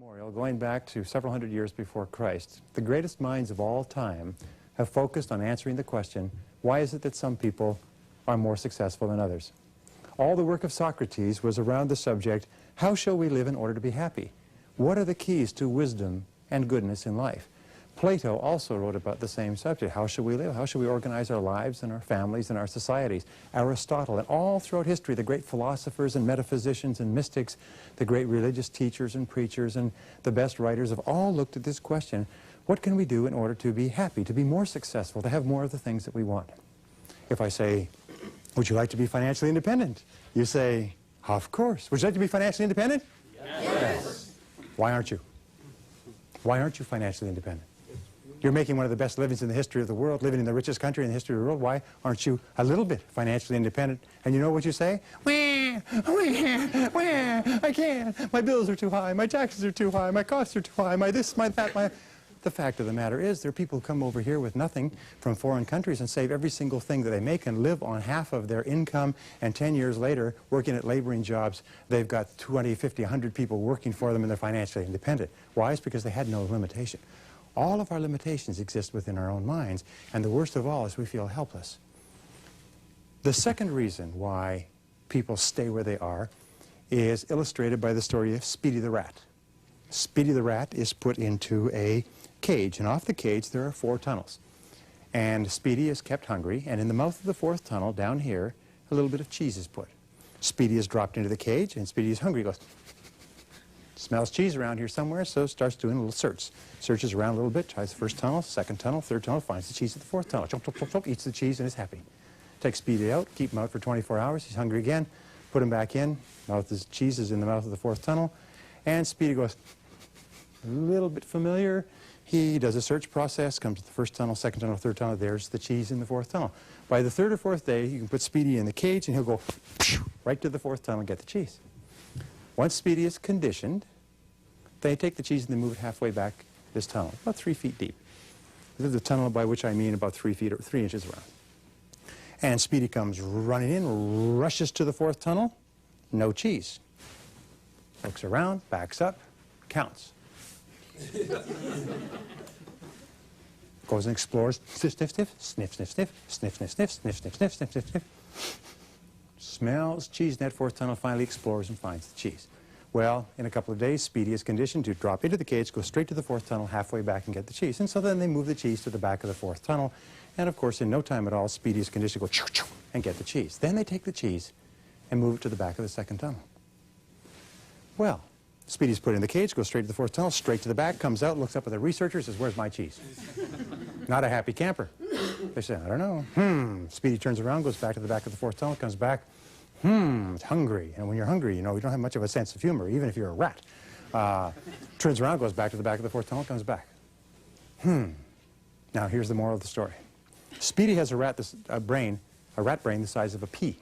immemorial, going back to several hundred years before Christ, the greatest minds of all time have focused on answering the question, why is it that some people are more successful than others? All the work of Socrates was around the subject, how shall we live in order to be happy? What are the keys to wisdom and goodness in life? Plato also wrote about the same subject. How should we live? How should we organize our lives and our families and our societies? Aristotle, and all throughout history, the great philosophers and metaphysicians and mystics, the great religious teachers and preachers and the best writers have all looked at this question, what can we do in order to be happy, to be more successful, to have more of the things that we want? If I say, would you like to be financially independent? You say, of course. Would you like to be financially independent? Yes. Why aren't you? Why aren't you financially independent? You're making one of the best livings in the history of the world, living in the richest country in the history of the world. Why aren't you a little bit financially independent? And you know what you say? I can't. My bills are too high. My taxes are too high. My costs are too high. My this, my that, my... The fact of the matter is there are people who come over here with nothing from foreign countries and save every single thing that they make and live on half of their income, and 10 years later, working at laboring jobs, they've got 20, 50, 100 people working for them and they're financially independent. Why? It's because they had no limitation. All of our limitations exist within our own minds, and the worst of all is we feel helpless. The second reason why people stay where they are is illustrated by the story of Speedy the Rat. Speedy the Rat is put into a cage, and off the cage there are 4 tunnels. And Speedy is kept hungry, and in the mouth of the 4th tunnel, down here, a little bit of cheese is put. Speedy is dropped into the cage, and Speedy is hungry. He goes, smells cheese around here somewhere, so starts doing a little search. Searches around a little bit, tries the 1st tunnel, 2nd tunnel, 3rd tunnel, finds the cheese at the 4th tunnel. Chomp, chomp, chomp, chomp, eats the cheese and is happy. Takes Speedy out, keep him out for 24 hours. He's hungry again. Put him back in. Cheese is in the mouth of the 4th tunnel. And Speedy goes, a little bit familiar. He does a search process, comes to the 1st tunnel, 2nd tunnel, 3rd tunnel. There's the cheese in the 4th tunnel. By the 3rd or 4th day, you can put Speedy in the cage, and he'll go right to the 4th tunnel and get the cheese. Once Speedy is conditioned, they take the cheese and they move it halfway back this tunnel, about 3 feet deep. This is the tunnel by which I mean about 3 feet or 3 inches around. And Speedy comes running in, rushes to the 4th tunnel, no cheese. Looks around, backs up, counts. Goes and explores, sniff, sniff, sniff, sniff, sniff, sniff, sniff, sniff, sniff, sniff, sniff, sniff, sniff, sniff, sniff. Smells cheese in that 4th tunnel, finally explores and finds the cheese. Well, in a couple of days, Speedy is conditioned to drop into the cage, go straight to the 4th tunnel, halfway back and get the cheese. And so then they move the cheese to the back of the 4th tunnel. And of course, in no time at all, Speedy is conditioned to go choo, choo, and get the cheese. Then they take the cheese and move it to the back of the 2nd tunnel. Well, Speedy's put in the cage, goes straight to the 4th tunnel, straight to the back, comes out, looks up at the researchers, says, where's my cheese? Not a happy camper. They say, I don't know. Speedy turns around, goes back to the back of the 4th tunnel, comes back. It's hungry. And when you're hungry, you know, you don't have much of a sense of humor, even if you're a rat. Turns around, goes back to the back of the 4th tunnel, comes back. Now, here's the moral of the story. Speedy has a rat brain the size of a pea.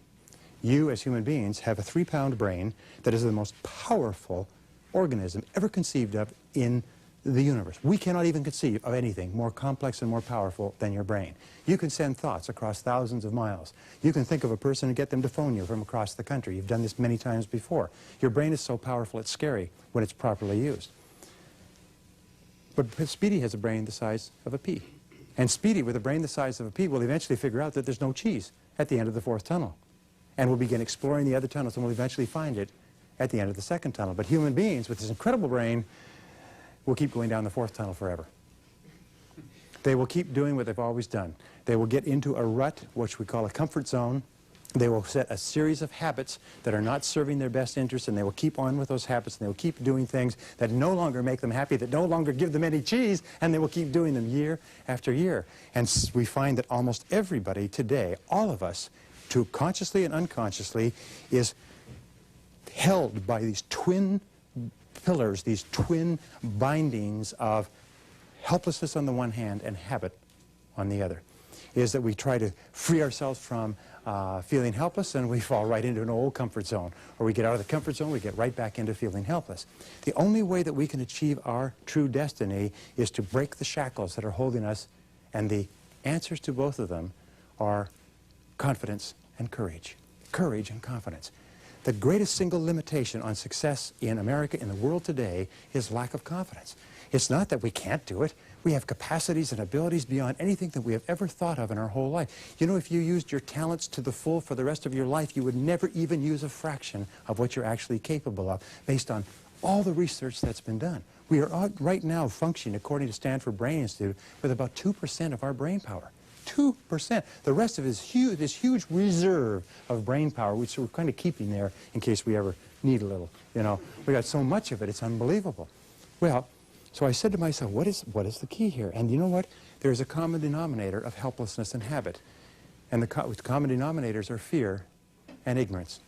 You, as human beings, have a 3-pound brain that is the most powerful organism ever conceived of in the universe. We cannot even conceive of anything more complex and more powerful than your brain. You can send thoughts across thousands of miles. You can think of a person and get them to phone you from across the country. You've done this many times before. Your brain is so powerful it's scary when it's properly used. But Speedy has a brain the size of a pea. And Speedy, with a brain the size of a pea, will eventually figure out that there's no cheese at the end of the 4th tunnel. And will begin exploring the other tunnels and will eventually find it at the end of the 2nd tunnel. But human beings with this incredible brain will keep going down the 4th tunnel forever. They will keep doing what they've always done. They will get into a rut, which we call a comfort zone. They will set a series of habits that are not serving their best interests, and they will keep on with those habits, and they will keep doing things that no longer make them happy, that no longer give them any cheese, and they will keep doing them year after year. And we find that almost everybody today, all of us, to consciously and unconsciously, is held by these twin pillars, these twin bindings of helplessness on the one hand and habit on the other. Is that we try to free ourselves from feeling helpless, and we fall right into an old comfort zone. Or we get out of the comfort zone, we get right back into feeling helpless. The only way that we can achieve our true destiny is to break the shackles that are holding us, and the answers to both of them are confidence and courage. Courage and confidence. The greatest single limitation on success in America, in the world today, is lack of confidence. It's not that we can't do it. We have capacities and abilities beyond anything that we have ever thought of in our whole life. You know, if you used your talents to the full for the rest of your life, you would never even use a fraction of what you're actually capable of, based on all the research that's been done. We are right now functioning, according to Stanford Brain Institute, with about 2% of our brain power. 2%. The rest of it is huge, this huge reserve of brain power, which we're kind of keeping there in case we ever need a little. You know, we got so much of it, it's unbelievable. Well, so I said to myself, what is the key here? And you know what? There's a common denominator of helplessness and habit. And the common denominators are fear and ignorance.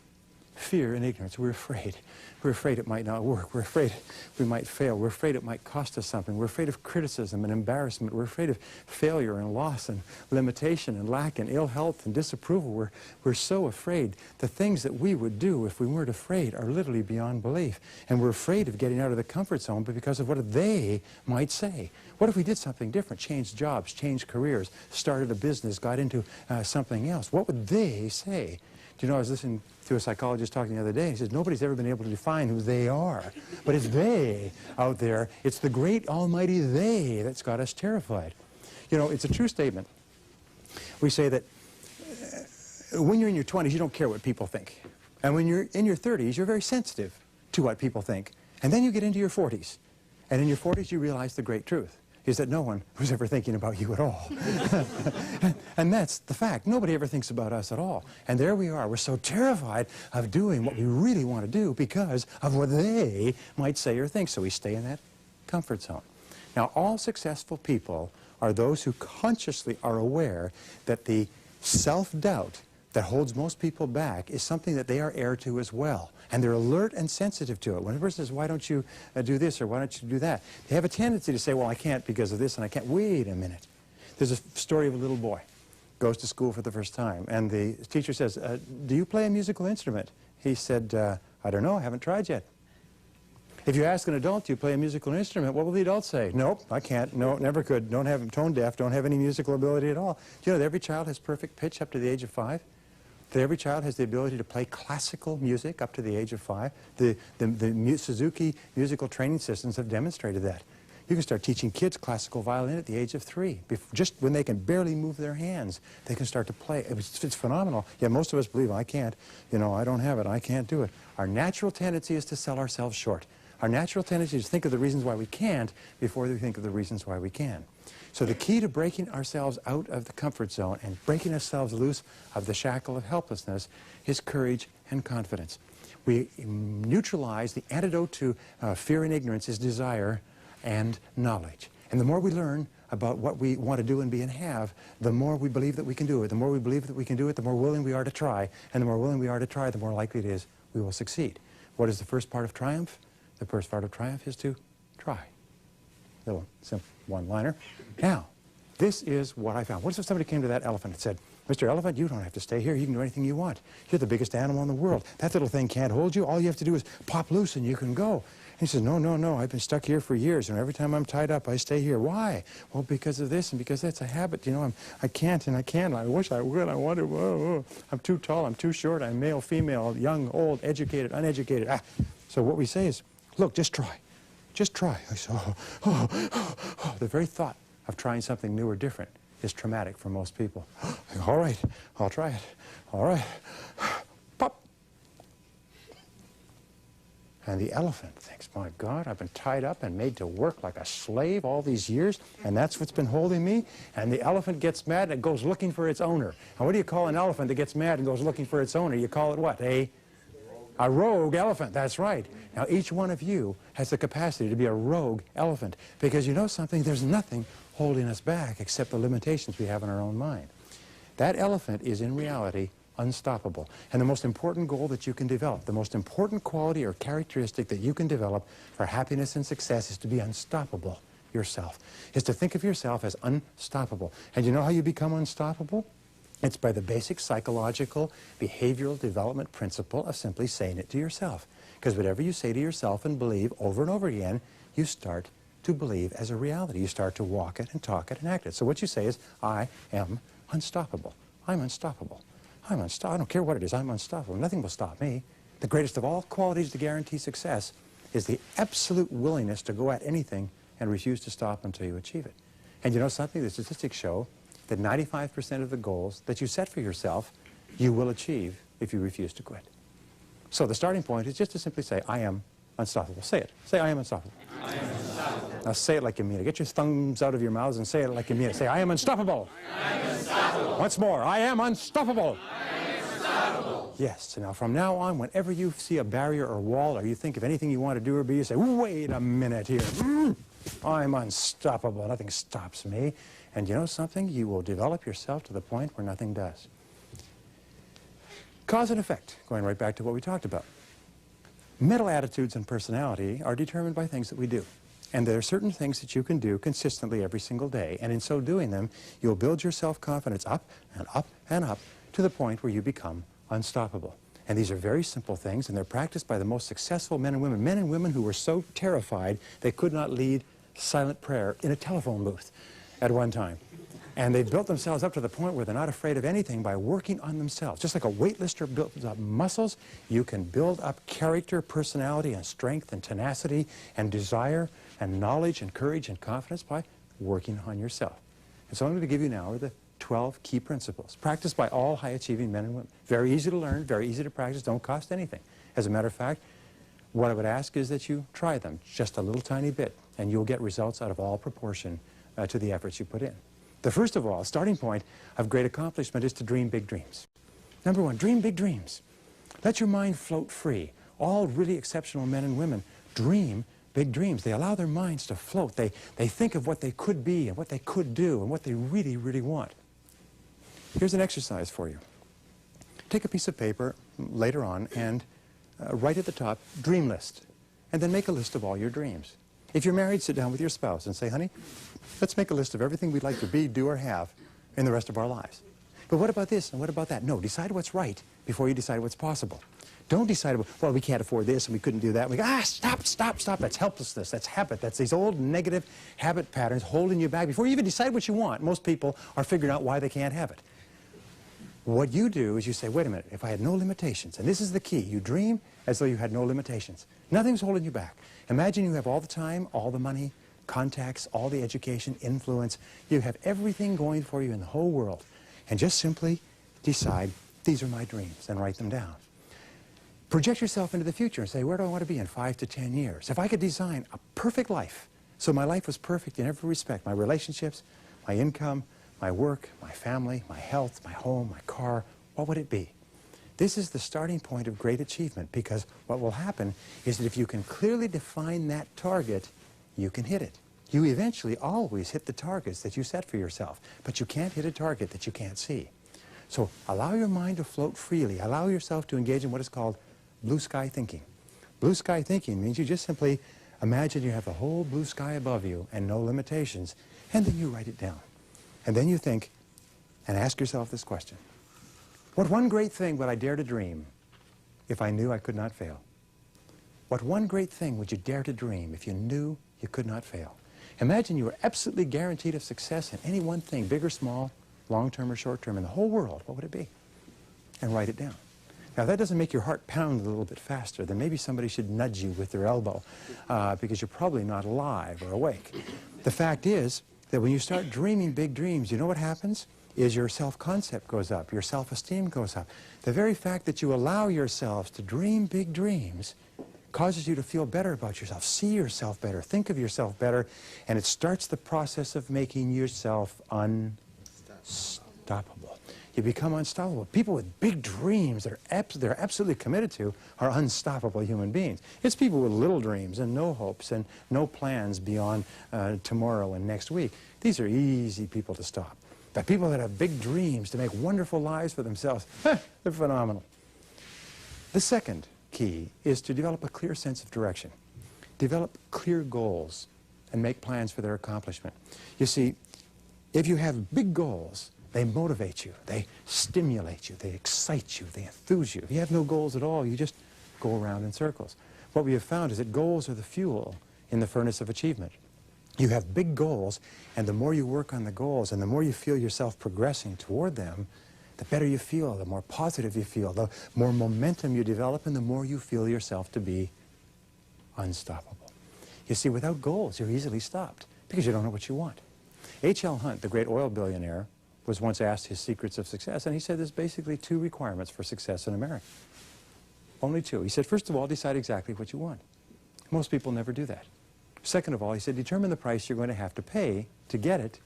Fear and ignorance. We're afraid. We're afraid it might not work. We're afraid we might fail. We're afraid it might cost us something. We're afraid of criticism and embarrassment. We're afraid of failure and loss and limitation and lack and ill health and disapproval. We're so afraid. The things that we would do if we weren't afraid are literally beyond belief. And we're afraid of getting out of the comfort zone because of what they might say. What if we did something different, changed jobs, changed careers, started a business, got into something else? What would they say? Do you know, I was listening to a psychologist talking the other day. He says, nobody's ever been able to define who they are. But it's they out there. It's the great almighty they that's got us terrified. You know, it's a true statement. We say that when you're in your 20s, you don't care what people think. And when you're in your 30s, you're very sensitive to what people think. And then you get into your 40s. And in your 40s, you realize the great truth is that no one was ever thinking about you at all. And that's the fact. Nobody ever thinks about us at all. And there we are. We're so terrified of doing what we really want to do because of what they might say or think. So we stay in that comfort zone. Now, all successful people are those who consciously are aware that the self-doubt that holds most people back is something that they are heir to as well. And they're alert and sensitive to it. When a person says, why don't you do this or why don't you do that? They have a tendency to say, well, I can't because of this and I can't. Wait a minute. There's a story of a little boy. Goes to school for the first time. And the teacher says, do you play a musical instrument? He said, I don't know. I haven't tried yet. If you ask an adult, do you play a musical instrument? What will the adult say? Nope, I can't. No, never could. Don't have, tone deaf. Don't have any musical ability at all. Do you know that every child has perfect pitch up to the age of 5? That every child has the ability to play classical music up to the age of 5. The Suzuki musical training systems have demonstrated that. You can start teaching kids classical violin at the age of 3. Just when they can barely move their hands, they can start to play. It's phenomenal. Yet most of us believe, I can't. You know, I don't have it. I can't do it. Our natural tendency is to sell ourselves short. Our natural tendency is to think of the reasons why we can't before we think of the reasons why we can. So the key to breaking ourselves out of the comfort zone and breaking ourselves loose of the shackle of helplessness is courage and confidence. We neutralize the antidote to fear and ignorance is desire and knowledge. And the more we learn about what we want to do and be and have, the more we believe that we can do it. The more we believe that we can do it, the more willing we are to try. And the more willing we are to try, the more likely it is we will succeed. What is the first part of triumph? The first part of triumph is to try. Little simple one-liner. Now, this is what I found. What if somebody came to that elephant and said, Mr. Elephant, you don't have to stay here. You can do anything you want. You're the biggest animal in the world. That little thing can't hold you. All you have to do is pop loose and you can go. And he says, no, no, no. I've been stuck here for years. And every time I'm tied up, I stay here. Why? Well, because of this and because that's a habit. You know, I can't and I can't. I wish I would. I want to. Whoa. I'm too tall. I'm too short. I'm male, female, young, old, educated, uneducated. So what we say is, look, just try. Just try. I say, The very thought of trying something new or different is traumatic for most people. All right, I'll try it. All right. Pop. And the elephant thinks, my God, I've been tied up and made to work like a slave all these years, and that's what's been holding me. And the elephant gets mad and it goes looking for its owner. And what do you call an elephant that gets mad and goes looking for its owner? You call it what? A rogue elephant, that's right. Now, each one of you has the capacity to be a rogue elephant because you know something, there's nothing holding us back except the limitations we have in our own mind. That elephant is in reality unstoppable. And the most important goal that you can develop, the most important quality or characteristic that you can develop for happiness and success is to be unstoppable yourself, is to think of yourself as unstoppable. And you know how you become unstoppable? It's by the basic psychological, behavioral development principle of simply saying it to yourself. Because whatever you say to yourself and believe over and over again, you start to believe as a reality. You start to walk it and talk it and act it. So what you say is, I am unstoppable. I'm unstoppable. I'm unstoppable. I don't care what it is. I'm unstoppable. Nothing will stop me. The greatest of all qualities to guarantee success is the absolute willingness to go at anything and refuse to stop until you achieve it. And you know something? The statistics show that 95% of the goals that you set for yourself, you will achieve if you refuse to quit. So the starting point is just to simply say, I am unstoppable. Say it. Say, I am unstoppable. I am unstoppable. Now say it like you mean it. Get your thumbs out of your mouths and say it like you mean it. Say, I am unstoppable. I am unstoppable. Once more, I am unstoppable. I am unstoppable. Yes. So now from now on, whenever you see a barrier or wall, or you think of anything you want to do or be, you say, wait a minute here. I'm unstoppable. Nothing stops me. And you know something? You will develop yourself to the point where nothing does. Cause and effect, going right back to what we talked about. Mental attitudes and personality are determined by things that we do. And there are certain things that you can do consistently every single day. And in so doing them, you'll build your self-confidence up and up and up to the point where you become unstoppable. And these are very simple things, and they're practiced by the most successful men and women who were so terrified they could not lead silent prayer in a telephone booth at one time. And they've built themselves up to the point where they're not afraid of anything by working on themselves. Just like a weightlifter builds up muscles, you can build up character, personality, and strength, and tenacity, and desire, and knowledge, and courage, and confidence by working on yourself. And so I'm going to give you now the 12 key principles, practiced by all high-achieving men and women. Very easy to learn, very easy to practice, don't cost anything. As a matter of fact, what I would ask is that you try them just a little tiny bit, and you'll get results out of all proportion to the efforts you put in. The first of all, starting point of great accomplishment is to dream big dreams. Number one, dream big dreams. Let your mind float free. All really exceptional men and women dream big dreams. They allow their minds to float. They think of what they could be and what they could do and what they really, really want. Here's an exercise for you. Take a piece of paper later on and write at the top, dream list, and then make a list of all your dreams. If you're married, sit down with your spouse and say, honey, let's make a list of everything we'd like to be, do, or have in the rest of our lives. But what about this and what about that? No, decide what's right before you decide what's possible. Don't decide, well, we can't afford this and we couldn't do that. We go, stop. That's helplessness. That's habit. That's these old negative habit patterns holding you back. Before you even decide what you want, most people are figuring out why they can't have it. What you do is you say, wait a minute, if I had no limitations, and this is the key, you dream as though you had no limitations. Nothing's holding you back. Imagine you have all the time, all the money, contacts, all the education, influence. You have everything going for you in the whole world. And just simply decide, these are my dreams, and write them down. Project yourself into the future and say, where do I want to be in 5 to 10 years? If I could design a perfect life, so my life was perfect in every respect, my relationships, my income, my work, my family, my health, my home, my car, what would it be? This is the starting point of great achievement, because what will happen is that if you can clearly define that target, you can hit it. You eventually always hit the targets that you set for yourself, but you can't hit a target that you can't see. So allow your mind to float freely. Allow yourself to engage in what is called blue sky thinking. Blue sky thinking means you just simply imagine you have the whole blue sky above you and no limitations, and then you write it down. And then you think and ask yourself this question. What one great thing would I dare to dream if I knew I could not fail? What one great thing would you dare to dream if you knew you could not fail? Imagine you were absolutely guaranteed of success in any one thing, big or small, long-term or short-term, in the whole world. What would it be? And write it down. Now, if that doesn't make your heart pound a little bit faster, then maybe somebody should nudge you with their elbow because you're probably not alive or awake. The fact is that when you start dreaming big dreams, you know what happens? Is your self-concept goes up, your self-esteem goes up. The very fact that you allow yourselves to dream big dreams causes you to feel better about yourself, see yourself better, think of yourself better, and it starts the process of making yourself unstoppable. You become unstoppable. People with big dreams that they're absolutely committed to are unstoppable human beings. It's people with little dreams and no hopes and no plans beyond tomorrow and next week. These are easy people to stop. But people that have big dreams to make wonderful lives for themselves, they're phenomenal. The second key is to develop a clear sense of direction. Develop clear goals and make plans for their accomplishment. You see, if you have big goals, they motivate you, they stimulate you, they excite you, they enthuse you. If you have no goals at all, you just go around in circles. What we have found is that goals are the fuel in the furnace of achievement. You have big goals, and the more you work on the goals and the more you feel yourself progressing toward them, the better you feel, the more positive you feel, the more momentum you develop, and the more you feel yourself to be unstoppable. You see, without goals, you're easily stopped because you don't know what you want. H.L. Hunt, the great oil billionaire, was once asked his secrets of success, and he said there's basically 2 requirements for success in America. Only 2. He said, first of all, decide exactly what you want. Most people never do that. Second of all, he said, determine the price you're going to have to pay to get it,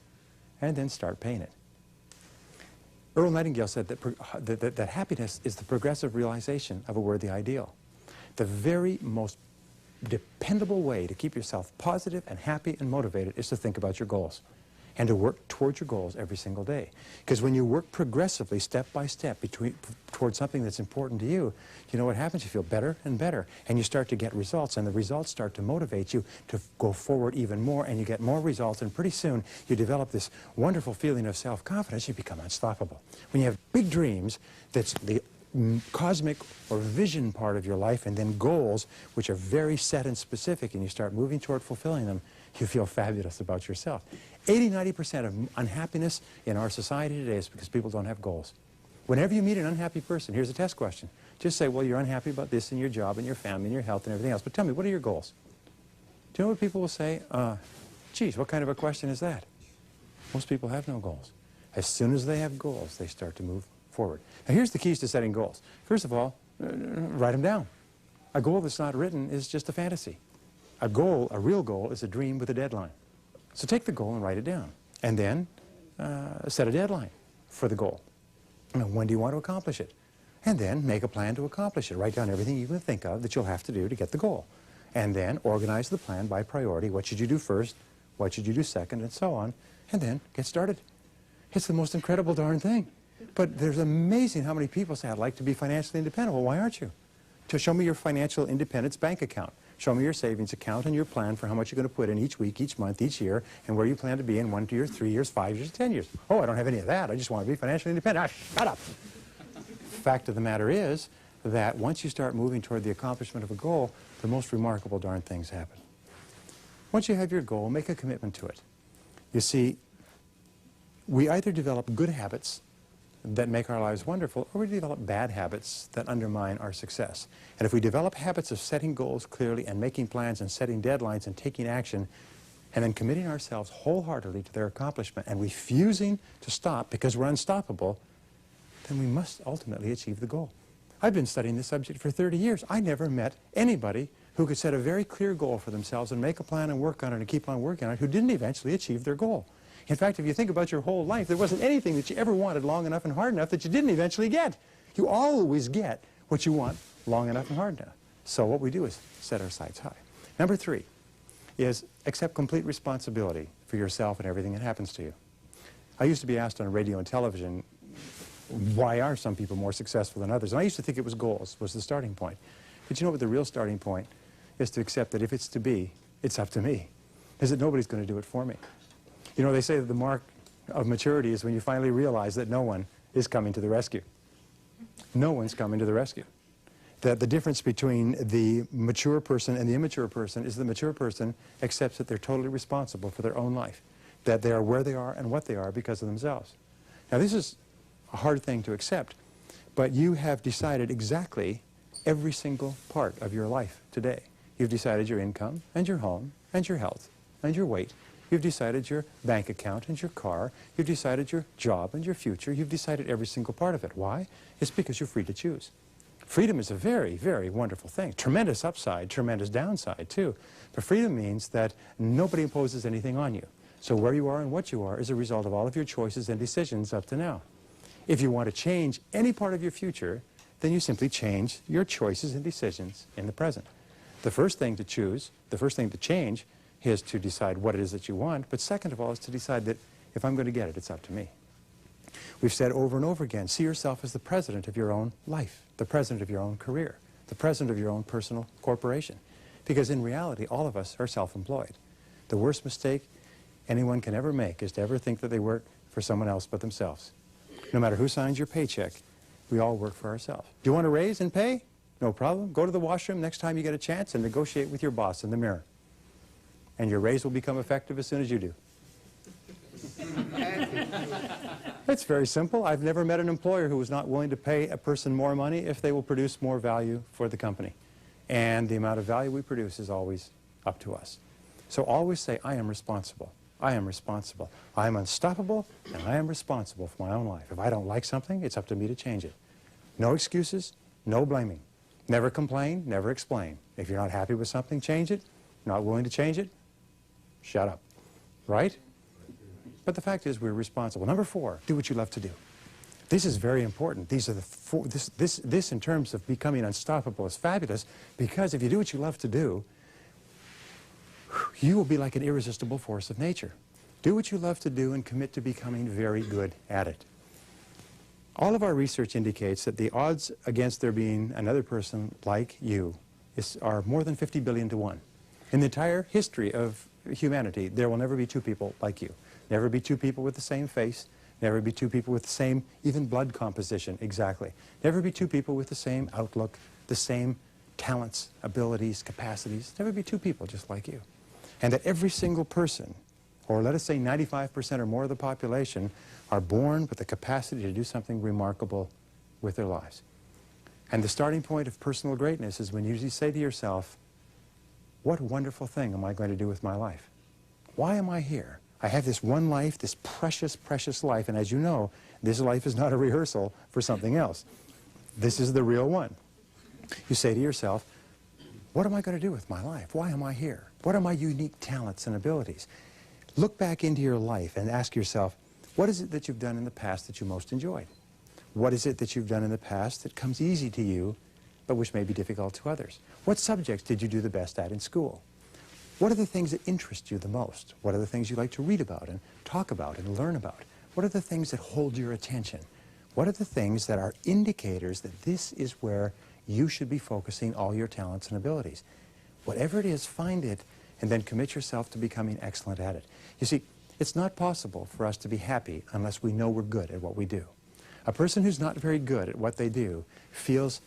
and then start paying it. Earl Nightingale said that happiness is the progressive realization of a worthy ideal. The very most dependable way to keep yourself positive and happy and motivated is to think about your goals and to work towards your goals every single day. Because when you work progressively, step by step, towards something that's important to you, you know what happens? You feel better and better, and you start to get results, and the results start to motivate you to go forward even more, and you get more results, and pretty soon you develop this wonderful feeling of self-confidence. You become unstoppable. When you have big dreams, that's the cosmic or vision part of your life, and then goals, which are very set and specific, and you start moving toward fulfilling them, you feel fabulous about yourself. 80–90% of unhappiness in our society today is because people don't have goals. Whenever you meet an unhappy person, here's a test question. Just say, well, you're unhappy about this and your job and your family and your health and everything else, but tell me, what are your goals? Do you know what people will say? Geez, what kind of a question is that? Most people have no goals. As soon as they have goals, they start to move forward. Now, here's the keys to setting goals. First of all, write them down. A goal that's not written is just a fantasy. A goal, a real goal, is a dream with a deadline. So take the goal and write it down. And then set a deadline for the goal. Now, when do you want to accomplish it? And then make a plan to accomplish it. Write down everything you can think of that you'll have to do to get the goal. And then organize the plan by priority. What should you do first? What should you do second? And so on. And then get started. It's the most incredible darn thing. But there's amazing how many people say, I'd like to be financially independent. Well, why aren't you? To show me your financial independence bank account. Show me your savings account and your plan for how much you're going to put in each week, each month, each year, and where you plan to be in 1 year, 3 years, 5 years, 10 years. Oh, I don't have any of that. I just want to be financially independent. Shut up. Fact of the matter is that once you start moving toward the accomplishment of a goal, the most remarkable darn things happen. Once you have your goal, make a commitment to it. You see, we either develop good habits that make our lives wonderful, or we develop bad habits that undermine our success. And if we develop habits of setting goals clearly and making plans and setting deadlines and taking action and then committing ourselves wholeheartedly to their accomplishment and refusing to stop because we're unstoppable, then we must ultimately achieve the goal. I've been studying this subject for 30 years. I never met anybody who could set a very clear goal for themselves and make a plan and work on it and keep on working on it who didn't eventually achieve their goal. In fact, if you think about your whole life, there wasn't anything that you ever wanted long enough and hard enough that you didn't eventually get. You always get what you want long enough and hard enough. So what we do is set our sights high. Number 3 is accept complete responsibility for yourself and everything that happens to you. I used to be asked on radio and television, why are some people more successful than others? And I used to think it was goals was the starting point. But you know what the real starting point is? To accept that if it's to be, it's up to me. Is that nobody's going to do it for me. You know, they say that the mark of maturity is when you finally realize that no one is coming to the rescue. No one's coming to the rescue. That the difference between the mature person and the immature person is the mature person accepts that they're totally responsible for their own life, that they are where they are and what they are because of themselves. Now, this is a hard thing to accept, but you have decided exactly every single part of your life today. You've decided your income and your home and your health and your weight. You've decided your bank account and your car. You've decided your job and your future. You've decided every single part of it. Why? It's because you're free to choose. Freedom is a very, very wonderful thing. Tremendous upside, tremendous downside, too. But freedom means that nobody imposes anything on you. So where you are and what you are is a result of all of your choices and decisions up to now. If you want to change any part of your future, then you simply change your choices and decisions in the present. The first thing to choose, the first thing to change, is to decide what it is that you want, but second of all is to decide that if I'm going to get it, it's up to me. We've said over and over again, see yourself as the president of your own life, the president of your own career, the president of your own personal corporation. Because in reality, all of us are self-employed. The worst mistake anyone can ever make is to ever think that they work for someone else but themselves. No matter who signs your paycheck, we all work for ourselves. Do you want a raise in pay? No problem. Go to the washroom next time you get a chance and negotiate with your boss in the mirror. And your raise will become effective as soon as you do. It's very simple. I've never met an employer who was not willing to pay a person more money if they will produce more value for the company. And the amount of value we produce is always up to us. So always say, I am responsible. I am responsible. I am unstoppable, and I am responsible for my own life. If I don't like something, it's up to me to change it. No excuses, no blaming. Never complain, never explain. If you're not happy with something, change it. Not willing to change it, shut up. Right? But the fact is we're responsible. Number 4, do what you love to do. This is very important. These are the four, this in terms of becoming unstoppable is fabulous, because if you do what you love to do, you will be like an irresistible force of nature. Do what you love to do and commit to becoming very good at it. All of our research indicates that the odds against there being another person like you are more than 50 billion to 1. In the entire history of humanity, there will never be 2 people like you. Never be 2 people with the same face. Never be 2 people with the same, even blood composition, exactly. Never be 2 people with the same outlook, the same talents, abilities, capacities. Never be 2 people just like you. And that every single person, or let us say 95% or more of the population, are born with the capacity to do something remarkable with their lives. And the starting point of personal greatness is when you usually say to yourself, what wonderful thing am I going to do with my life? Why am I here? I have this one life, this precious, precious life, and as you know, this life is not a rehearsal for something else. This is the real one. You say to yourself, what am I going to do with my life? Why am I here? What are my unique talents and abilities? Look back into your life and ask yourself, what is it that you've done in the past that you most enjoyed? What is it that you've done in the past that comes easy to you, but which may be difficult to others? What subjects did you do the best at in school? What are the things that interest you the most? What are the things you like to read about and talk about and learn about? What are the things that hold your attention? What are the things that are indicators that this is where you should be focusing all your talents and abilities? Whatever it is, find it, and then commit yourself to becoming excellent at it. You see, it's not possible for us to be happy unless we know we're good at what we do. A person who's not very good at what they do feels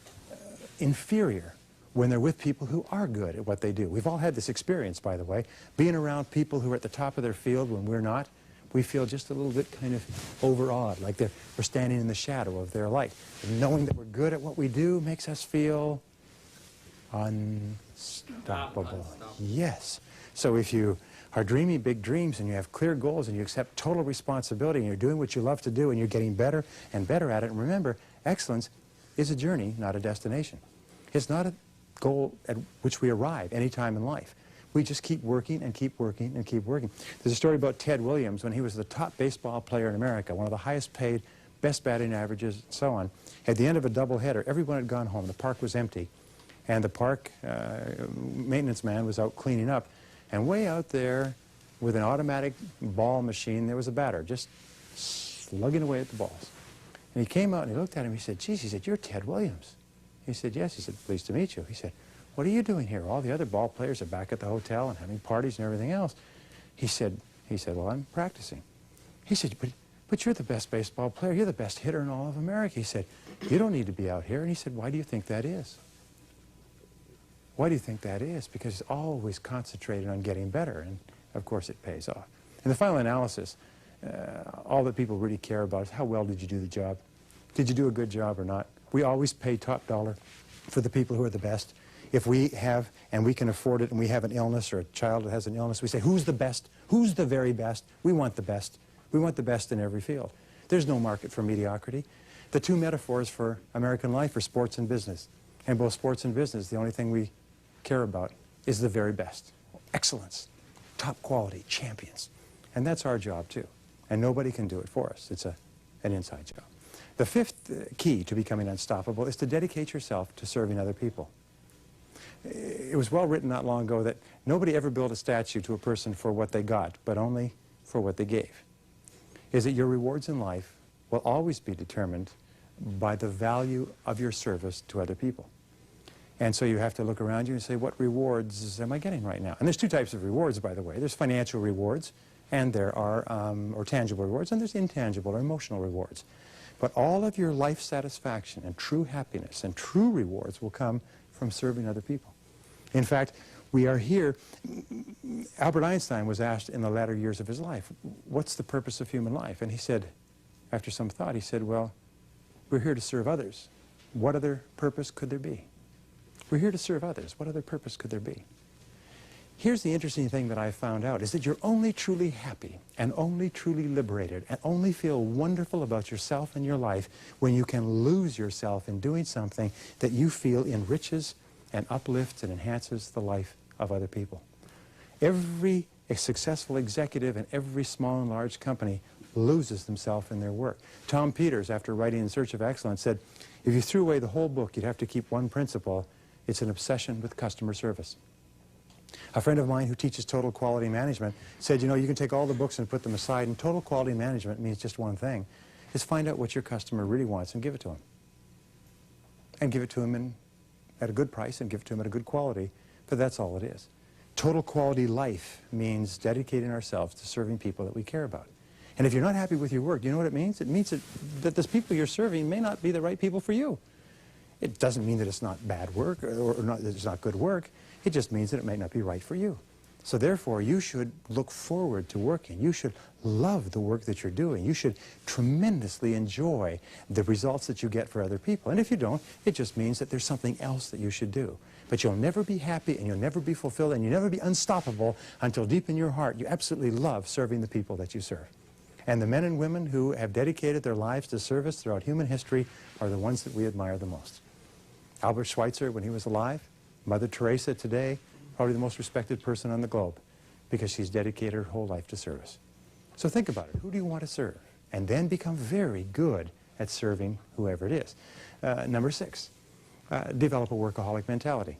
inferior when they're with people who are good at what they do. We've all had this experience, by the way. Being around people who are at the top of their field when we're not, we feel just a little bit kind of overawed, like we're standing in the shadow of their light. And knowing that we're good at what we do makes us feel unstoppable. Yes. So if you are dreaming big dreams and you have clear goals and you accept total responsibility and you're doing what you love to do and you're getting better and better at it, and remember, excellence is a journey, not a destination. It's not a goal at which we arrive any time in life. We just keep working and keep working and keep working. There's a story about Ted Williams when he was the top baseball player in America, one of the highest paid, best batting averages, and so on. At the end of a doubleheader, everyone had gone home. The park was empty. And the park maintenance man was out cleaning up. And way out there with an automatic ball machine, there was a batter just slugging away at the balls. And he came out and he looked at him. He said, geez, he said, you're Ted Williams. He said, yes. He said, pleased to meet you. He said, what are you doing here? All the other ball players are back at the hotel and having parties and everything else. He said, well, I'm practicing. He said, but you're the best baseball player. You're the best hitter in all of America. He said, you don't need to be out here. And he said, why do you think that is? Why do you think that is? Because he's always concentrated on getting better, and of course it pays off. In the final analysis, all that people really care about is how well did you do the job? Did you do a good job or not? We always pay top dollar for the people who are the best. If we have, and we can afford it, and we have an illness or a child that has an illness, we say, who's the best? Who's the very best? We want the best. We want the best in every field. There's no market for mediocrity. The 2 metaphors for American life are sports and business. And both sports and business, the only thing we care about is the very best. Excellence, top quality, champions. And that's our job too. And nobody can do it for us. It's an inside job. The 5th key to becoming unstoppable is to dedicate yourself to serving other people. It was well written not long ago that nobody ever built a statue to a person for what they got, but only for what they gave. Is that your rewards in life will always be determined by the value of your service to other people. And so you have to look around you and say, what rewards am I getting right now? And there's 2 types of rewards, by the way. There's financial rewards, and there are, or tangible rewards, and there's intangible or emotional rewards. But all of your life satisfaction and true happiness and true rewards will come from serving other people. In fact, we are here. Albert Einstein was asked in the latter years of his life, what's the purpose of human life? And he said, after some thought, he said, well, we're here to serve others. What other purpose could there be? We're here to serve others. What other purpose could there be? Here's the interesting thing that I found out, is that you're only truly happy and only truly liberated and only feel wonderful about yourself and your life when you can lose yourself in doing something that you feel enriches and uplifts and enhances the life of other people. Every successful executive in every small and large company loses themselves in their work. Tom Peters, after writing In Search of Excellence, said, if you threw away the whole book, you'd have to keep one principle. It's an obsession with customer service. A friend of mine who teaches total quality management said, you know, you can take all the books and put them aside, and total quality management means just one thing, is find out what your customer really wants and give it to him. And give it to him at a good price and give it to him at a good quality, but that's all it is. Total quality life means dedicating ourselves to serving people that we care about. And if you're not happy with your work, do you know what it means? It means that those people you're serving may not be the right people for you. It doesn't mean that it's not bad work or that it's not good work. It just means that it may not be right for you. So therefore, you should look forward to working. You should love the work that you're doing. You should tremendously enjoy the results that you get for other people. And if you don't, it just means that there's something else that you should do. But you'll never be happy and you'll never be fulfilled and you'll never be unstoppable until deep in your heart you absolutely love serving the people that you serve. And the men and women who have dedicated their lives to service throughout human history are the ones that we admire the most. Albert Schweitzer, when he was alive, Mother Teresa today, probably the most respected person on the globe because she's dedicated her whole life to service. So think about it. Who do you want to serve? And then become very good at serving whoever it is. Number 6, develop a workaholic mentality.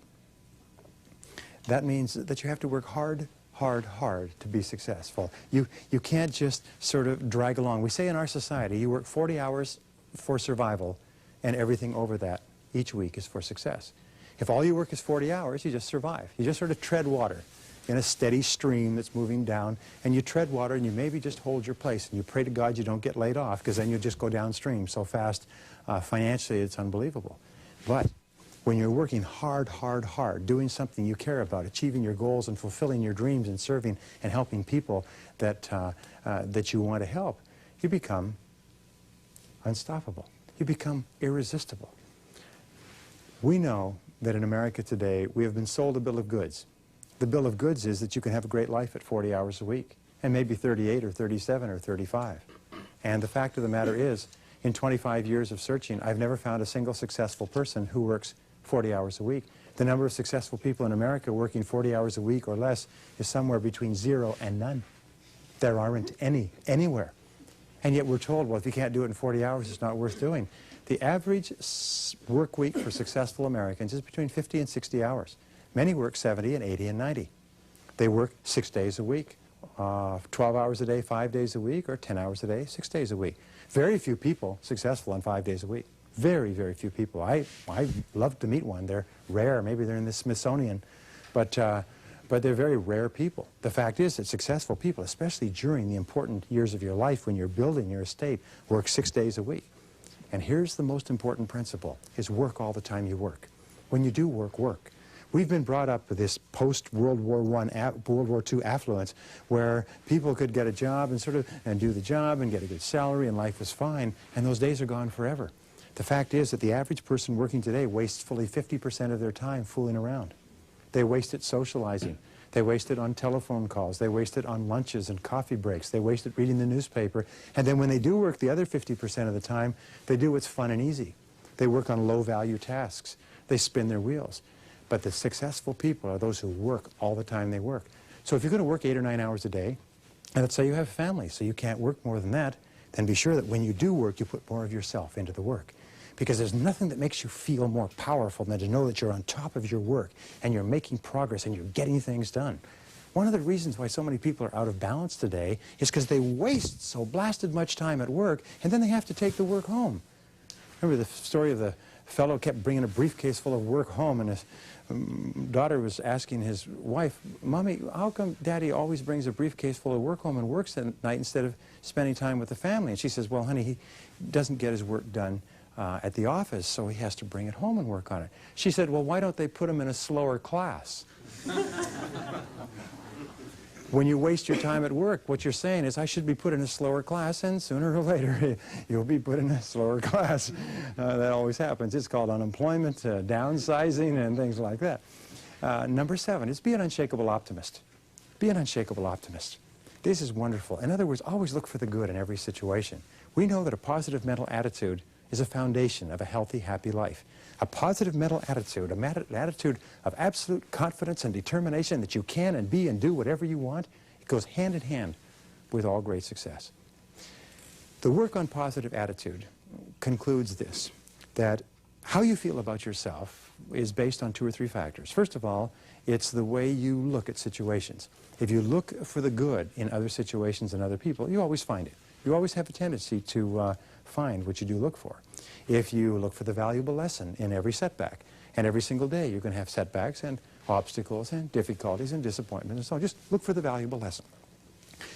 That means that you have to work hard to be successful. You can't just sort of drag along. We say in our society, you work 40 hours for survival and everything over that each week is for success. If all your work is 40 hours, you just survive. You just sort of tread water in a steady stream that's moving down, and you tread water and you maybe just hold your place and you pray to God you don't get laid off because then you just go downstream so fast financially it's unbelievable. But when you're working hard, doing something you care about, achieving your goals and fulfilling your dreams and serving and helping people that you want to help, you become unstoppable. You become irresistible. We know that in America today we have been sold a bill of goods. The bill of goods is that you can have a great life at 40 hours a week and maybe 38 or 37 or 35. And the fact of the matter is, in 25 years of searching, I've never found a single successful person who works 40 hours a week. The number of successful people in America working 40 hours a week or less is somewhere between 0 and none. There aren't any anywhere. And yet we're told, well, if you can't do it in 40 hours, it's not worth doing. The average work week for successful Americans is between 50 and 60 hours. Many work 70 and 80 and 90. They work 6 days a week, 12 hours a day, 5 days a week, or 10 hours a day, 6 days a week. Very few people successful on 5 days a week. Very, very few people. I love to meet one. They're rare. Maybe they're in the Smithsonian. But they're very rare people. The fact is that successful people, especially during the important years of your life when you're building your estate, work 6 days a week. And here's the most important principle, is work all the time you work. When you do work, work. We've been brought up with this post-World War I, World War II affluence where people could get a job and do the job and get a good salary and life was fine, and those days are gone forever. The fact is that the average person working today wastes fully 50% of their time fooling around. They waste it socializing. They waste it on telephone calls. They waste it on lunches and coffee breaks. They waste it reading the newspaper. And then when they do work the other 50% of the time, they do what's fun and easy. They work on low-value tasks. They spin their wheels. But the successful people are those who work all the time they work. So if you're going to work 8 or 9 hours a day, and let's say you have a family, so you can't work more than that, then be sure that when you do work, you put more of yourself into the work. Because there's nothing that makes you feel more powerful than to know that you're on top of your work and you're making progress and you're getting things done. One of the reasons why so many people are out of balance today is because they waste so blasted much time at work and then they have to take the work home. Remember the story of the fellow kept bringing a briefcase full of work home, and his daughter was asking his wife, "Mommy, how come Daddy always brings a briefcase full of work home and works at night instead of spending time with the family?" And she says, "Well, honey, he doesn't get his work done at the office, so he has to bring it home and work on it." She said, "Well, why don't they put him in a slower class?" When you waste your time at work, what you're saying is, I should be put in a slower class, and sooner or later you'll be put in a slower class. That always happens. It's called unemployment, downsizing, and things like that. Number 7 is be an unshakable optimist. Be an unshakable optimist. This is wonderful. In other words, always look for the good in every situation. We know that a positive mental attitude is a foundation of a healthy, happy life. A positive mental attitude, an attitude of absolute confidence and determination that you can and be and do whatever you want, it goes hand in hand with all great success. The work on positive attitude concludes this, that how you feel about yourself is based on 2 or 3 factors. First of all, it's the way you look at situations. If you look for the good in other situations and other people, you always find it. You always have a tendency to find what you do look for. If you look for the valuable lesson in every setback, and every single day you're going to have setbacks and obstacles and difficulties and disappointment and so on, just look for the valuable lesson.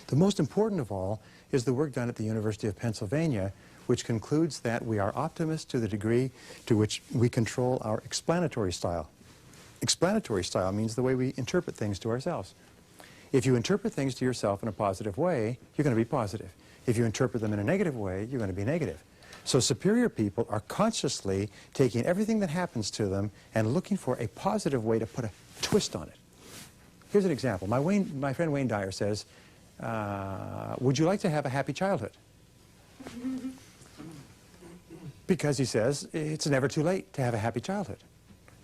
The most important of all is the work done at the University of Pennsylvania, which concludes that we are optimists to the degree to which we control our explanatory style. Explanatory style means the way we interpret things to ourselves. If you interpret things to yourself in a positive way, you're going to be positive. If you interpret them in a negative way, you're going to be negative. So superior people are consciously taking everything that happens to them and looking for a positive way to put a twist on it. Here's an example. My friend Wayne Dyer says, would you like to have a happy childhood? Because he says, it's never too late to have a happy childhood.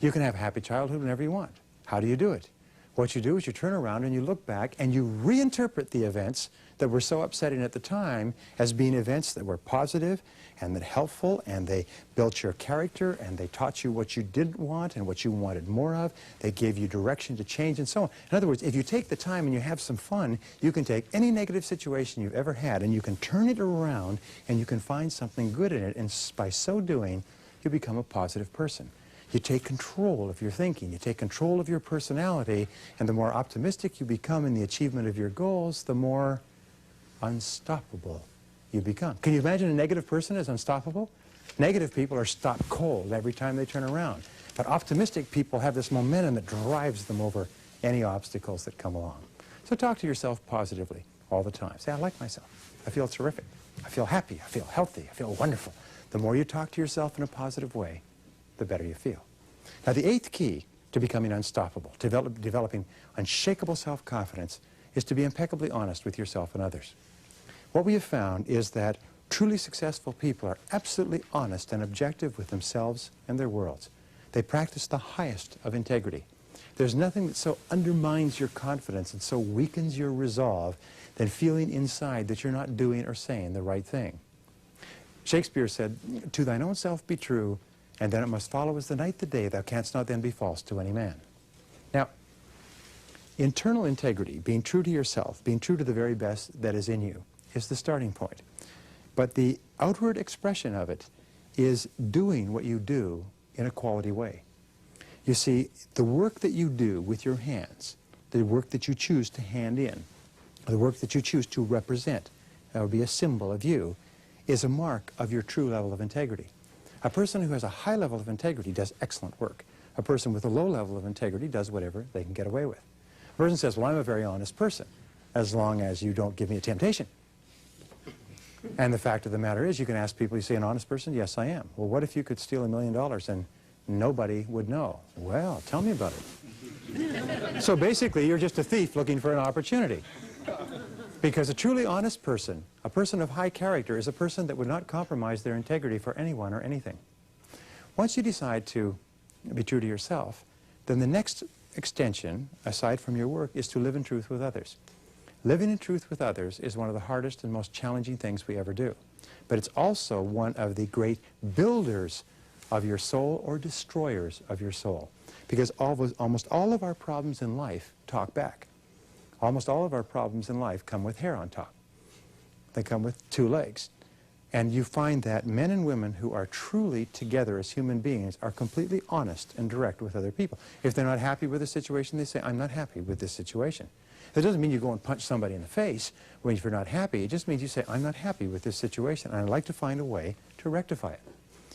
You can have a happy childhood whenever you want. How do you do it? What you do is you turn around and you look back and you reinterpret the events that were so upsetting at the time as being events that were positive and that helpful, and they built your character, and they taught you what you didn't want and what you wanted more of. They gave you direction to change and so on. In other words, if you take the time and you have some fun, you can take any negative situation you've ever had and you can turn it around and you can find something good in it, and by so doing, you become a positive person. You take control of your thinking, you take control of your personality, and the more optimistic you become in the achievement of your goals, the more unstoppable you become. Can you imagine a negative person as unstoppable? Negative people are stopped cold every time they turn around. But optimistic people have this momentum that drives them over any obstacles that come along. So talk to yourself positively all the time. Say, I like myself. I feel terrific. I feel happy. I feel healthy. I feel wonderful. The more you talk to yourself in a positive way, the better you feel. Now, the 8th key to becoming unstoppable, developing unshakable self-confidence, is to be impeccably honest with yourself and others. What we have found is that truly successful people are absolutely honest and objective with themselves and their worlds. They practice the highest of integrity. There's nothing that so undermines your confidence and so weakens your resolve than feeling inside that you're not doing or saying the right thing. Shakespeare said, "To thine own self be true, and then it must follow as the night the day, thou canst not then be false to any man." Now, internal integrity, being true to yourself, being true to the very best that is in you, is the starting point. But the outward expression of it is doing what you do in a quality way. You see, the work that you do with your hands, the work that you choose to hand in, the work that you choose to represent, that would be a symbol of you, is a mark of your true level of integrity. A person who has a high level of integrity does excellent work. A person with a low level of integrity does whatever they can get away with. A person says, well, I'm a very honest person, as long as you don't give me a temptation. And the fact of the matter is, you can ask people, you say, an honest person? Yes, I am. Well, what if you could steal $1 million and nobody would know? Well, tell me about it. So basically, you're just a thief looking for an opportunity. Because a truly honest person, a person of high character, is a person that would not compromise their integrity for anyone or anything. Once you decide to be true to yourself, then the next extension, aside from your work, is to live in truth with others. Living in truth with others is one of the hardest and most challenging things we ever do. But it's also one of the great builders of your soul or destroyers of your soul. Because almost all of our problems in life talk back. Almost all of our problems in life come with hair on top. They come with 2 legs. And you find that men and women who are truly together as human beings are completely honest and direct with other people. If they're not happy with a situation, they say, I'm not happy with this situation. That doesn't mean you go and punch somebody in the face when you're not happy. It just means you say, I'm not happy with this situation, and I'd like to find a way to rectify it.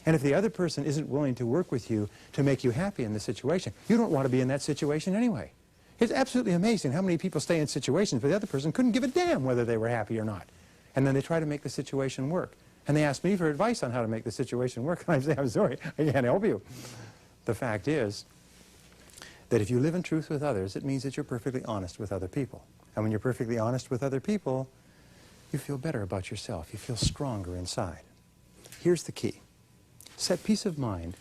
And if the other person isn't willing to work with you to make you happy in the situation, you don't want to be in that situation anyway. It's absolutely amazing how many people stay in situations where the other person couldn't give a damn whether they were happy or not. And then they try to make the situation work. And they ask me for advice on how to make the situation work. And I say, I'm sorry, I can't help you. The fact is that if you live in truth with others, it means that you're perfectly honest with other people. And when you're perfectly honest with other people, you feel better about yourself. You feel stronger inside. Here's the key. Set peace of mind,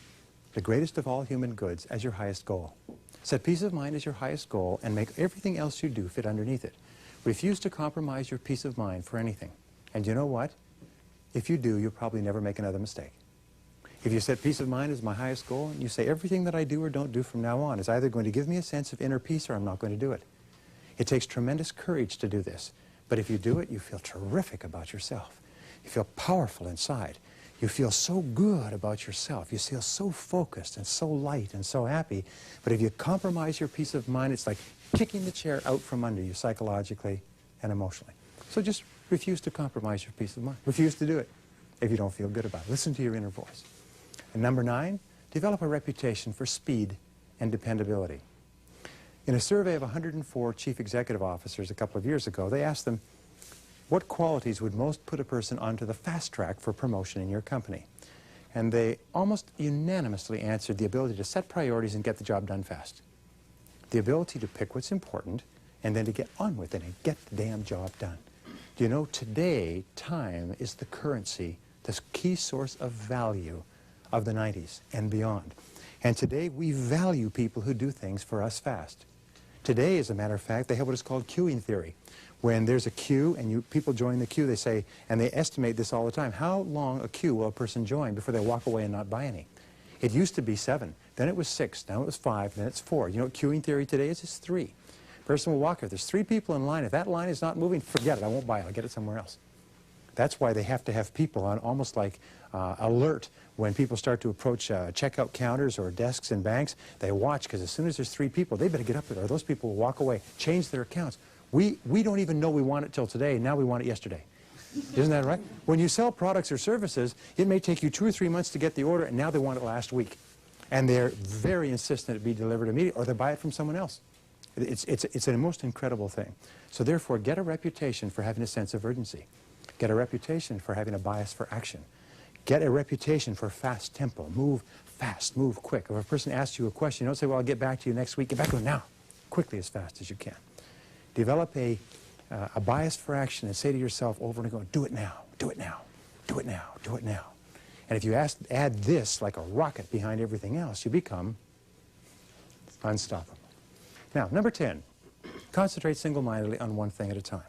the greatest of all human goods, as your highest goal. Set peace of mind as your highest goal and make everything else you do fit underneath it. Refuse to compromise your peace of mind for anything. And you know what? If you do, you'll probably never make another mistake. If you set peace of mind as my highest goal, and you say everything that I do or don't do from now on is either going to give me a sense of inner peace or I'm not going to do it. It takes tremendous courage to do this. But if you do it, you feel terrific about yourself. You feel powerful inside. You feel so good about yourself. You feel so focused and so light and so happy. But if you compromise your peace of mind, it's like kicking the chair out from under you psychologically and emotionally. So just refuse to compromise your peace of mind. Refuse to do it if you don't feel good about it. Listen to your inner voice. And number 9, develop a reputation for speed and dependability. In a survey of 104 chief executive officers a couple of years ago, they asked them, what qualities would most put a person onto the fast track for promotion in your company? And they almost unanimously answered the ability to set priorities and get the job done fast. The ability to pick what's important and then to get on with it and get the damn job done. Do you know, today, time is the currency, the key source of value of the 90s and beyond. And today, we value people who do things for us fast. Today, as a matter of fact, they have what is called queuing theory. When there's a queue and people join the queue, they say, and they estimate this all the time, how long a queue will a person join before they walk away and not buy any? It used to be 7, then it was 6, now it was 5, then it's 4. You know what queuing theory today is? It's 3. Person will walk, if there's 3 people in line, if that line is not moving, forget it, I won't buy it, I'll get it somewhere else. That's why they have to have people on almost like alert when people start to approach checkout counters or desks in banks. They watch, because as soon as there's 3 people, they better get up there, or those people will walk away, change their accounts. We don't even know we want it till today, now we want it yesterday. Isn't that right? When you sell products or services, it may take you 2 or 3 months to get the order, and now they want it last week. And they're very insistent it be delivered immediately, or they buy it from someone else. It's a most incredible thing. So therefore, get a reputation for having a sense of urgency. Get a reputation for having a bias for action. Get a reputation for fast tempo. Move fast, move quick. If a person asks you a question, you don't say, well, I'll get back to you next week. Get back to it now, quickly, as fast as you can. Develop a bias for action and say to yourself over and over, do it now, do it now, do it now, do it now. And if you add this like a rocket behind everything else, you become unstoppable. Now, number 10, concentrate single-mindedly on one thing at a time.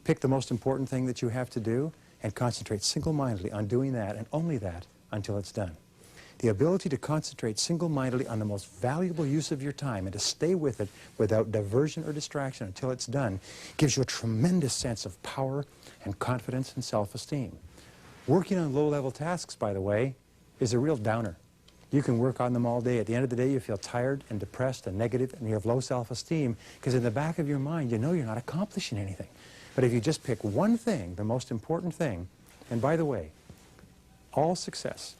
Pick the most important thing that you have to do and concentrate single-mindedly on doing that and only that until it's done. The ability to concentrate single-mindedly on the most valuable use of your time and to stay with it without diversion or distraction until it's done gives you a tremendous sense of power and confidence and self-esteem. Working on low-level tasks, by the way, is a real downer. You can work on them all day. At the end of the day, you feel tired and depressed and negative, and you have low self-esteem because in the back of your mind, you know you're not accomplishing anything. But if you just pick one thing, the most important thing, and by the way, all success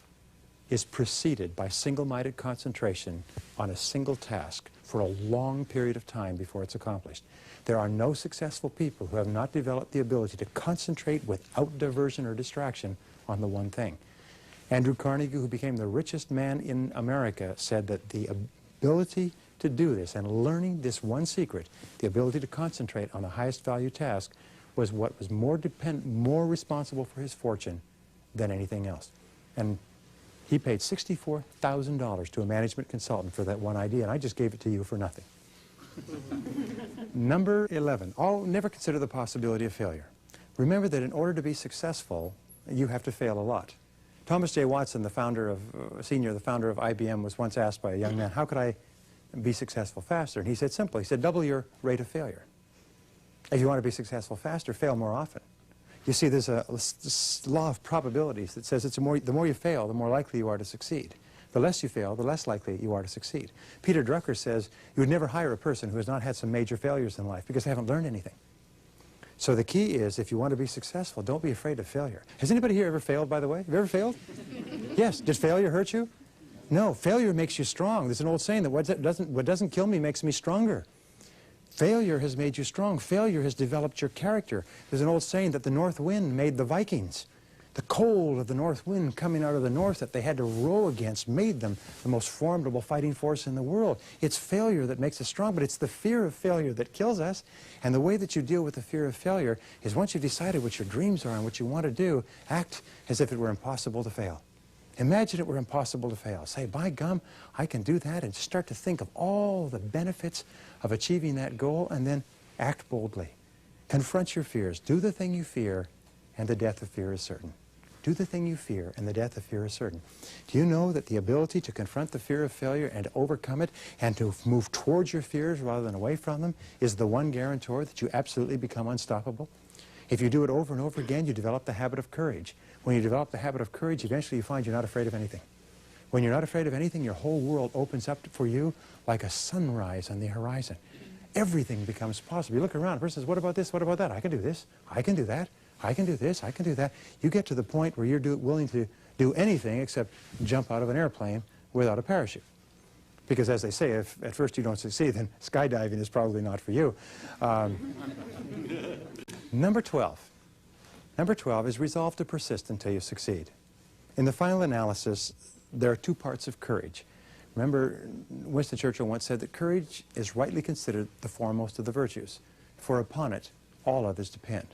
is preceded by single-minded concentration on a single task for a long period of time before it's accomplished. There are no successful people who have not developed the ability to concentrate without diversion or distraction on the one thing. Andrew Carnegie, who became the richest man in America, said that the ability to do this and learning this one secret, the ability to concentrate on the highest value task, was what was more responsible for his fortune than anything else. And he paid $64,000 to a management consultant for that one idea, and I just gave it to you for nothing. Number 11, never consider the possibility of failure. Remember that in order to be successful, you have to fail a lot. Thomas J. Watson, the founder of IBM, was once asked by a young man, how could I be successful faster? And he said simply, he said, double your rate of failure. If you want to be successful faster, fail more often. You see, there's a law of probabilities that says the more you fail, the more likely you are to succeed. The less you fail, the less likely you are to succeed. Peter Drucker says you would never hire a person who has not had some major failures in life because they haven't learned anything. So the key is, if you want to be successful, don't be afraid of failure. Has anybody here ever failed, by the way? Have you ever failed? Yes. Did failure hurt you? No. Failure makes you strong. There's an old saying that what doesn't kill me makes me stronger. Failure has made you strong. Failure has developed your character. There's an old saying that the north wind made the Vikings. The cold of the north wind coming out of the north that they had to row against made them the most formidable fighting force in the world. It's failure that makes us strong, but it's the fear of failure that kills us. And the way that you deal with the fear of failure is once you've decided what your dreams are and what you want to do, act as if it were impossible to fail. Imagine it were impossible to fail. Say, by gum, I can do that, and start to think of all the benefits of achieving that goal, and then act boldly. Confront your fears. Do the thing you fear, and the death of fear is certain. Do the thing you fear, and the death of fear is certain. Do you know that the ability to confront the fear of failure and to overcome it and to move towards your fears rather than away from them is the one guarantor that you absolutely become unstoppable? If you do it over and over again, you develop the habit of courage. When you develop the habit of courage, eventually you find you're not afraid of anything. When you're not afraid of anything, your whole world opens up for you like a sunrise on the horizon. Everything becomes possible. You look around, a person says, what about this, what about that? I can do this, I can do that. I can do this, I can do that. You get to the point where you're willing to do anything except jump out of an airplane without a parachute. Because as they say, if at first you don't succeed, then skydiving is probably not for you. Number 12. Number 12 is resolve to persist until you succeed. In the final analysis, there are two parts of courage. Remember, Winston Churchill once said that courage is rightly considered the foremost of the virtues, for upon it all others depend.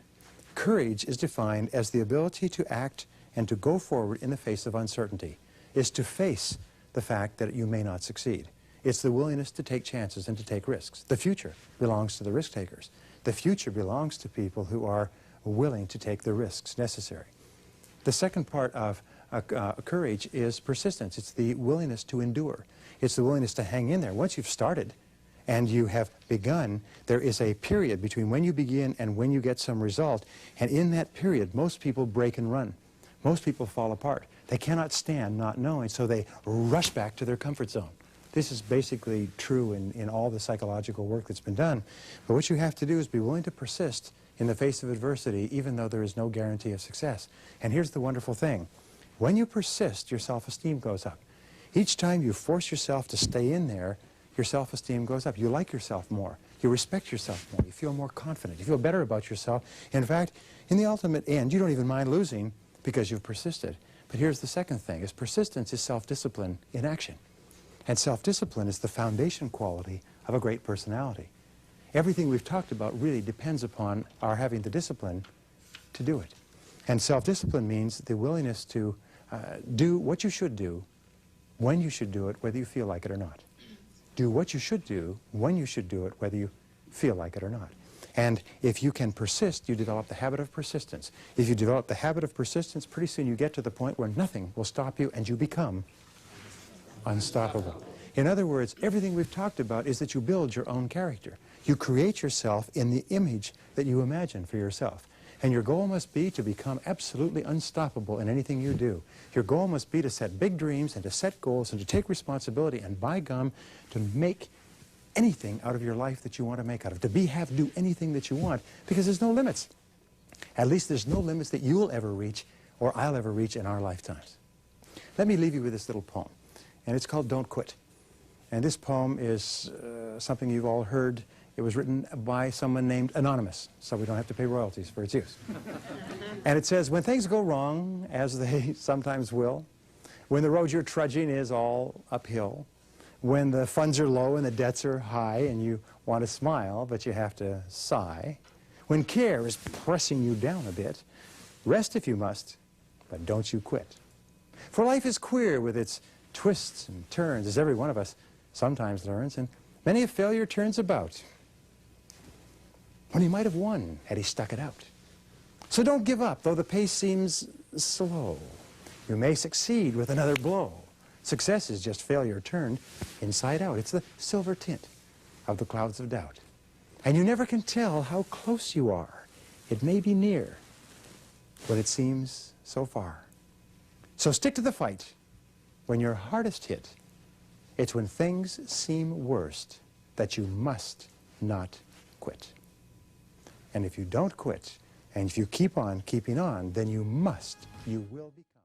Courage is defined as the ability to act and to go forward in the face of uncertainty. It's to face the fact that you may not succeed. It's the willingness to take chances and to take risks. The future belongs to the risk takers. The future belongs to people who are willing to take the risks necessary. The second part of courage is persistence. It's the willingness to endure. It's the willingness to hang in there. Once you've started and you have begun, there is a period between when you begin and when you get some result. And in that period, most people break and run. Most people fall apart. They cannot stand not knowing, so they rush back to their comfort zone. This is basically true in all the psychological work that's been done. But what you have to do is be willing to persist in the face of adversity, even though there is no guarantee of success. And here's the wonderful thing. When you persist, your self-esteem goes up. Each time you force yourself to stay in there, your self-esteem goes up. You like yourself more. You respect yourself more. You feel more confident. You feel better about yourself. In fact, in the ultimate end, you don't even mind losing because you've persisted. But here's the second thing, is persistence is self-discipline in action. And self-discipline is the foundation quality of a great personality. Everything we've talked about really depends upon our having the discipline to do it. And self-discipline means the willingness to do what you should do, when you should do it, whether you feel like it or not. Do what you should do, when you should do it, whether you feel like it or not. And if you can persist, you develop the habit of persistence. If you develop the habit of persistence, pretty soon you get to the point where nothing will stop you and you become unstoppable. In other words, everything we've talked about is that you build your own character. You create yourself in the image that you imagine for yourself. And your goal must be to become absolutely unstoppable in anything you do. Your goal must be to set big dreams and to set goals and to take responsibility and, by gum, to make anything out of your life that you want to make out of. To do anything that you want, because there's no limits. At least there's no limits that you'll ever reach or I'll ever reach in our lifetimes. Let me leave you with this little poem, and it's called Don't Quit. And this poem is something you've all heard. It was written by someone named Anonymous, so we don't have to pay royalties for its use. And it says, when things go wrong, as they sometimes will, when the road you're trudging is all uphill, when the funds are low and the debts are high and you want to smile, but you have to sigh, when care is pressing you down a bit, rest if you must, but don't you quit. For life is queer with its twists and turns, as every one of us sometimes learns, and many a failure turns about when he might have won had he stuck it out. So don't give up, though the pace seems slow. You may succeed with another blow. Success is just failure turned inside out. It's the silver tint of the clouds of doubt. And you never can tell how close you are. It may be near, but it seems so far. So stick to the fight when you're hardest hit. It's when things seem worst that you must not quit. And if you don't quit, and if you keep on keeping on, then you will become